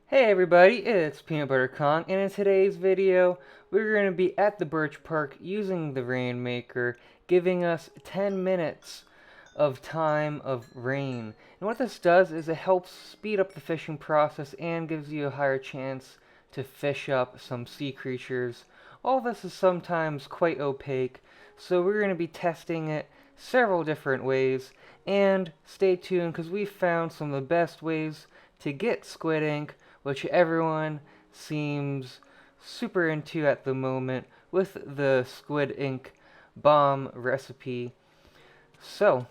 Hey everybody, it's Peanut Butter Kong, and in today's video, we're going to be at the Birch Park using the Rainmaker, giving us 10 minutes of time of rain. And what this does is it helps speed up the fishing process and gives you a higher chance to fish up some sea creatures. All this is sometimes quite opaque, so we're going to be testing it several different ways, and stay tuned because we found some of the best ways to get squid ink, which everyone seems super into at the moment with the squid ink bomb recipe. So,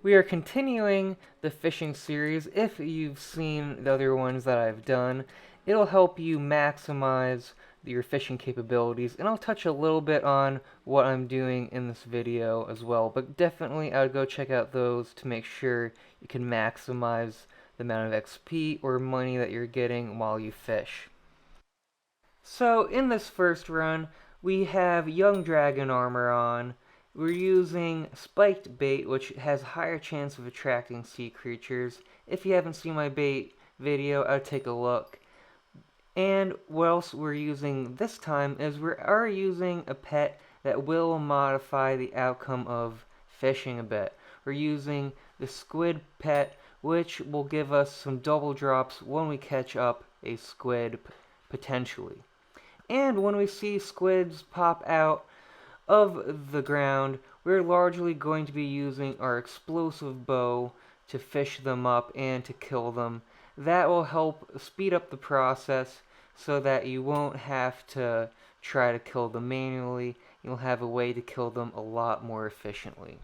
we are continuing the fishing series. If you've seen the other ones that I've done, it'll help you maximize your fishing capabilities, and I'll touch a little bit on what I'm doing in this video as well, but definitely I would go check out those to make sure you can maximize the amount of XP or money that you're getting while you fish. So in this first run, we have young dragon armor on. We're using spiked bait, which has a higher chance of attracting sea creatures. If you haven't seen my bait video, I'd take a look. And what else we're using this time is we are using a pet that will modify the outcome of fishing a bit. We're using the Squid Pet, which will give us some double drops when we catch up a squid, potentially. And when we see squids pop out of the ground, we're largely going to be using our explosive bow to fish them up and to kill them. That will help speed up the process so that you won't have to try to kill them manually. You'll have a way to kill them a lot more efficiently.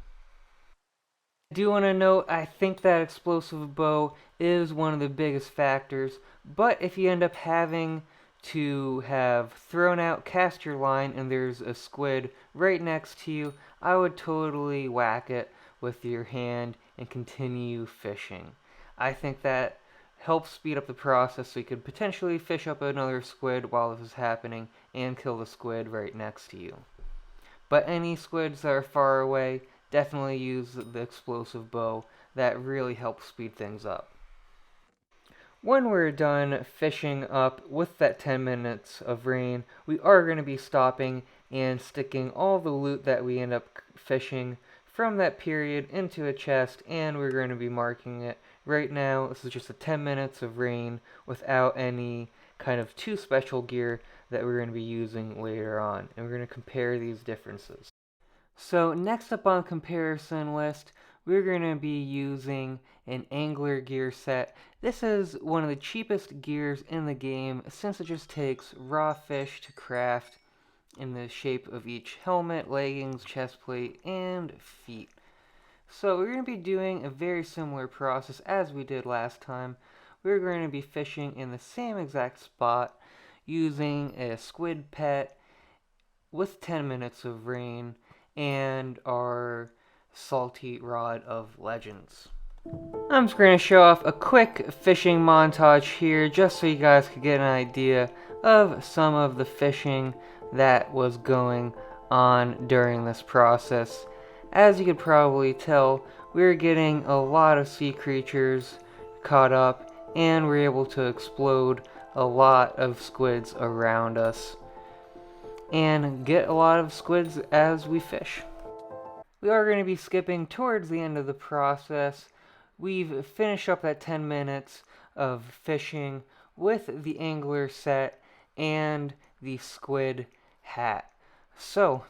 I do want to note, I think that explosive bow is one of the biggest factors, but if you end up having to have thrown out cast your line and there's a squid right next to you, I would totally whack it with your hand and continue fishing. I think that helps speed up the process so you could potentially fish up another squid while this is happening and kill the squid right next to you. But any squids that are far away, definitely use the explosive bow. That really helps speed things up. When we're done fishing up with that 10 minutes of rain, we are going to be stopping and sticking all the loot that we end up fishing from that period into a chest, and we're going to be marking it. Right now, this is just a 10 minutes of rain without any kind of too special gear that we're going to be using later on, and we're going to compare these differences. So next up on comparison list, we're going to be using an angler gear set. This is one of the cheapest gears in the game since it just takes raw fish to craft in the shape of each helmet, leggings, chest plate, and feet. So we're going to be doing a very similar process as we did last time. We're going to be fishing in the same exact spot using a Squid Pet with 10 minutes of rain and our salty rod of legends. I'm just going to show off a quick fishing montage here just so you guys could get an idea of some of the fishing that was going on during this process. As you could probably tell, we were getting a lot of sea creatures caught up, and we're able to explode a lot of squids around us and get a lot of squids as we fish. We are going to be skipping towards the end of the process. We've finished up that 10 minutes of fishing with the angler set and the squid hat. So,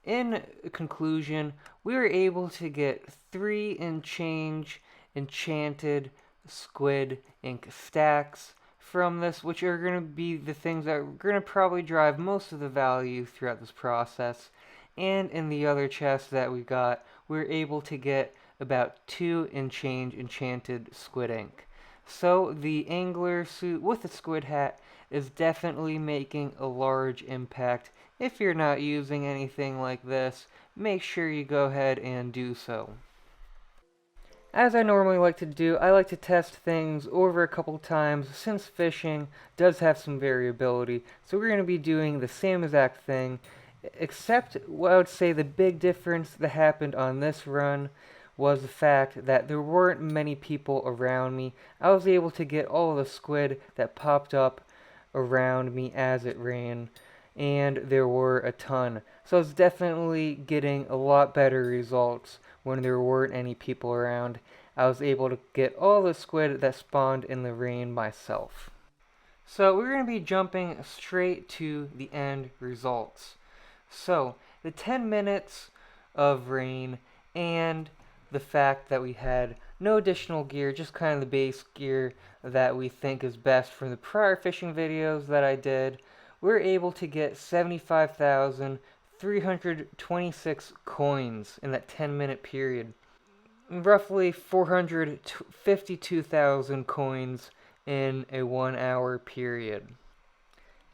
in conclusion, we were able to get 3 and change enchanted squid ink stacks from this, which are going to be the things that are going to probably drive most of the value throughout this process. And in the other chest that we got, we were able to get about 2 and change enchanted squid ink. So the angler suit with the squid hat is definitely making a large impact. If you're not using anything like this, make sure you go ahead and do so. As I normally like to do, I like to test things over a couple times since fishing does have some variability. So we're going to be doing the same exact thing, except what I would say the big difference that happened on this run was the fact that there weren't many people around me. I was able to get all the squid that popped up around me as it ran, and there were a ton. So I was definitely getting a lot better results when there weren't any people around. I was able to get all the squid that spawned in the rain myself. So we're going to be jumping straight to the end results. So the 10 minutes of rain and the fact that we had no additional gear, just kind of the base gear that we think is best from the prior fishing videos that I did, we're able to get 75,326 coins in that 10-minute period. Roughly 452,000 coins in a 1 hour period.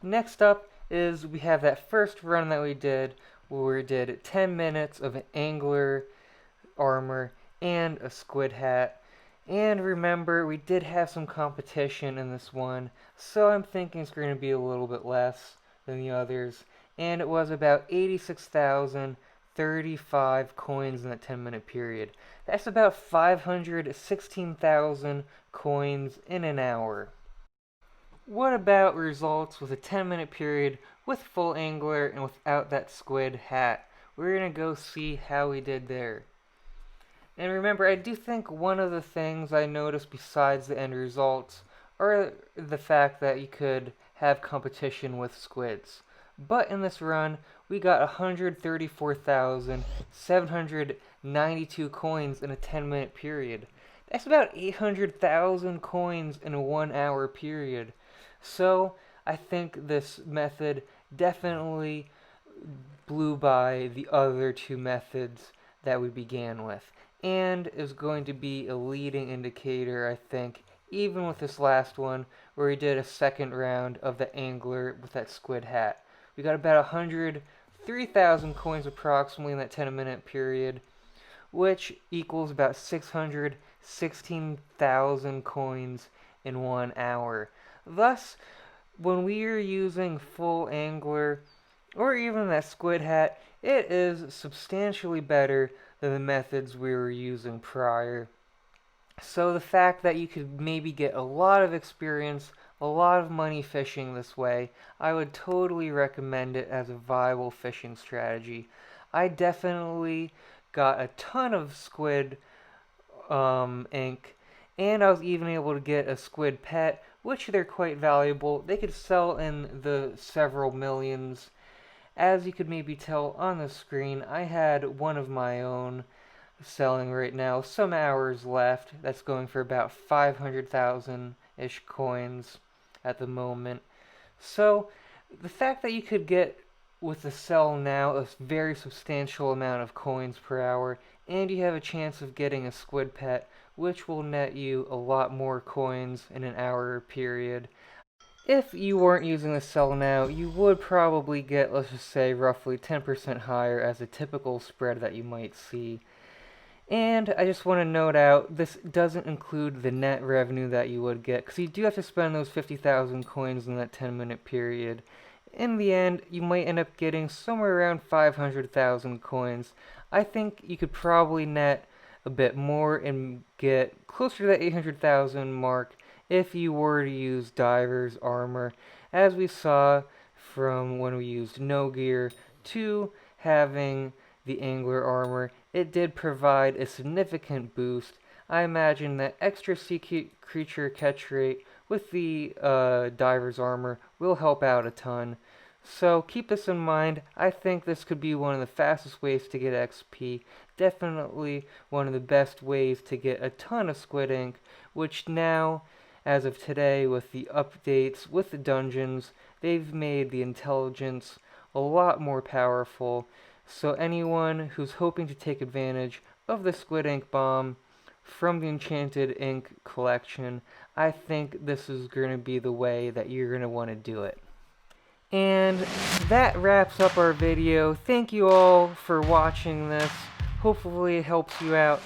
Next up is we have that first run that we did where we did 10 minutes of an angler armor and a squid hat. And remember, we did have some competition in this one, so I'm thinking it's going to be a little bit less than the others. And it was about 86,035 coins in that 10-minute period. That's about 516,000 coins in an hour. What about results with a 10-minute period with full angler and without that squid hat? We're going to go see how we did there. And remember, I do think one of the things I noticed besides the end results are the fact that you could have competition with squids. But in this run, we got 134,792 coins in a 10-minute period. That's about 800,000 coins in a 1 hour period. So I think this method definitely blew by the other two methods that we began with, and is going to be a leading indicator, I think, even with this last one where we did a second round of the angler with that squid hat. We got about 103,000 coins approximately in that 10-minute period, which equals about 616,000 coins in 1 hour. Thus, when we are using full angler or even that squid hat, it is substantially better than the methods we were using prior. So the fact that you could maybe get a lot of experience, a lot of money fishing this way, I would totally recommend it as a viable fishing strategy. I definitely got a ton of squid ink, and I was even able to get a Squid Pet, which they're quite valuable. They could sell in the several millions. As you could maybe tell on the screen, I had one of my own selling right now, some hours left. That's going for about 500,000-ish coins at the moment. So the fact that you could get with the sell now a very substantial amount of coins per hour, and you have a chance of getting a Squid Pet, which will net you a lot more coins in an hour period. If you weren't using the sell now, you would probably get, let's just say, roughly 10% higher as a typical spread that you might see. And I just want to note out, this doesn't include the net revenue that you would get, because you do have to spend those 50,000 coins in that 10-minute period. In the end, you might end up getting somewhere around 500,000 coins. I think you could probably net a bit more and get closer to that 800,000 mark if you were to use diver's armor, as we saw from when we used no gear to having the angler armor. It did provide a significant boost. I imagine that extra sea creature catch rate with the diver's armor will help out a ton. So keep this in mind. I think this could be one of the fastest ways to get XP. Definitely one of the best ways to get a ton of squid ink, which now, as of today, with the updates, with the dungeons, they've made the intelligence a lot more powerful. So anyone who's hoping to take advantage of the Squid Ink Bomb from the Enchanted Ink collection, I think this is going to be the way that you're going to want to do it. And that wraps up our video. Thank you all for watching this. Hopefully it helps you out.